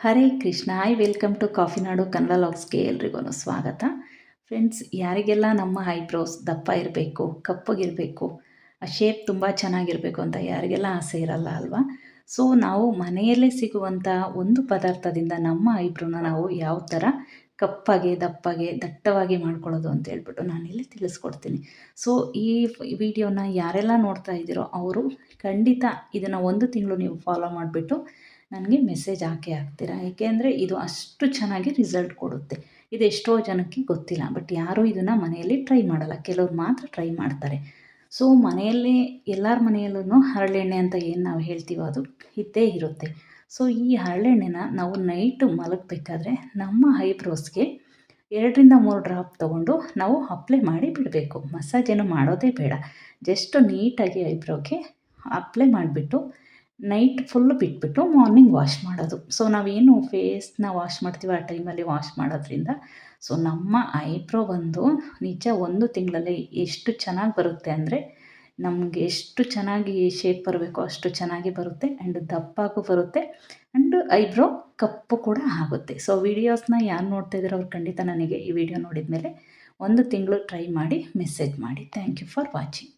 Hare Krishna. Welcome to coffee Nadu Kannada ಲಾಗ್ಸ್ಗೆ ಎಲ್ರಿಗೂ ಸ್ವಾಗತ. Friends, ಯಾರಿಗೆಲ್ಲ ನಮ್ಮ ಐಬ್ರೋಸ್ ದಪ್ಪ ಇರಬೇಕು, ಕಪ್ಪಗಿರಬೇಕು, ಆ ಶೇಪ್ ತುಂಬ ಚೆನ್ನಾಗಿರಬೇಕು ಅಂತ ಯಾರಿಗೆಲ್ಲ ಆಸೆ ಇರಲ್ಲ ಅಲ್ವಾ? ಸೊ ನಾವು ಮನೆಯಲ್ಲೇ ಸಿಗುವಂಥ ಒಂದು ಪದಾರ್ಥದಿಂದ ನಮ್ಮ ಐಬ್ರೋನ ನಾವು ಯಾವ ಥರ ಕಪ್ಪಾಗೆ, ದಪ್ಪಗೆ, ದಟ್ಟವಾಗಿ ಮಾಡ್ಕೊಳ್ಳೋದು ಅಂತ ಹೇಳ್ಬಿಟ್ಟು ನಾನಿಲ್ಲಿ ತಿಳಿಸ್ಕೊಡ್ತೀನಿ. ಸೊ ಈ ವಿಡಿಯೋನ ಯಾರೆಲ್ಲ ನೋಡ್ತಾ ಇದ್ದೀರೋ ಅವರು ಖಂಡಿತ ಇದನ್ನು 1 ತಿಂಗಳು ನೀವು ಫಾಲೋ ಮಾಡಿಬಿಟ್ಟು ನನಗೆ ಮೆಸೇಜ್ ಹಾಕ್ತೀರಾ. ಏಕೆಂದರೆ ಇದು ಅಷ್ಟು ಚೆನ್ನಾಗಿ ರಿಸಲ್ಟ್ ಕೊಡುತ್ತೆ. ಇದು ಎಷ್ಟೋ ಜನಕ್ಕೆ ಗೊತ್ತಿಲ್ಲ, ಬಟ್ ಯಾರೂ ಇದನ್ನು ಮನೆಯಲ್ಲಿ ಟ್ರೈ ಮಾಡಲ್ಲ, ಕೆಲವ್ರು ಮಾತ್ರ ಟ್ರೈ ಮಾಡ್ತಾರೆ. ಸೊ ಮನೆಯಲ್ಲಿ ಎಲ್ಲರ ಮನೆಯಲ್ಲೂ ಹರಳೆಣ್ಣೆ ಅಂತ ಏನು ನಾವು ಹೇಳ್ತೀವೋ ಅದು ಇದ್ದೇ ಇರುತ್ತೆ. ಸೊ ಈ ಹರಳೆಣ್ಣೆನ ನಾವು ನೈಟು ಮಲಗಬೇಕಾದ್ರೆ ನಮ್ಮ ಐಬ್ರೋಸ್ಗೆ 2ರಿಂದ 3 ಡ್ರಾಪ್ ತೊಗೊಂಡು ನಾವು ಅಪ್ಲೈ ಮಾಡಿ ಬಿಡಬೇಕು. ಮಸಾಜ್ ಏನು ಮಾಡೋದೇ ಬೇಡ, ಜಸ್ಟ್ ನೀಟಾಗಿ ಐಬ್ರೋಗೆ ಅಪ್ಲೈ ಮಾಡಿಬಿಟ್ಟು ನೈಟ್ ಫುಲ್ಲು ಬಿಟ್ಬಿಟ್ಟು ಮಾರ್ನಿಂಗ್ ವಾಶ್ ಮಾಡೋದು. ಸೊ ನಾವೇನು ಫೇಸ್ನ ವಾಶ್ ಮಾಡ್ತೀವಿ ಆ ಟೈಮಲ್ಲಿ ವಾಶ್ ಮಾಡೋದ್ರಿಂದ ಸೊ ನಮ್ಮ ಐಬ್ರೋ ಬಂದು ನಿಜ 1 ತಿಂಗಳಲ್ಲಿ ಎಷ್ಟು ಚೆನ್ನಾಗಿ ಬರುತ್ತೆ ಅಂದರೆ, ನಮಗೆ ಎಷ್ಟು ಚೆನ್ನಾಗಿ ಶೇಪ್ ಬರಬೇಕೋ ಅಷ್ಟು ಚೆನ್ನಾಗಿ ಬರುತ್ತೆ. ಆ್ಯಂಡ್ ದಪ್ಪಾಗೂ ಬರುತ್ತೆ, ಆ್ಯಂಡ್ ಐಬ್ರೋ ಕಪ್ಪು ಕೂಡ ಆಗುತ್ತೆ. ಸೊ ವೀಡಿಯೋಸ್ನ ಯಾರು ನೋಡ್ತಾ ಇದ್ದೀರೋ ಅವ್ರು ಖಂಡಿತ ನನಗೆ ಈ ವಿಡಿಯೋ ನೋಡಿದ ಮೇಲೆ 1 ತಿಂಗಳು ಟ್ರೈ ಮಾಡಿ ಮೆಸೇಜ್ ಮಾಡಿ. Thank you for watching.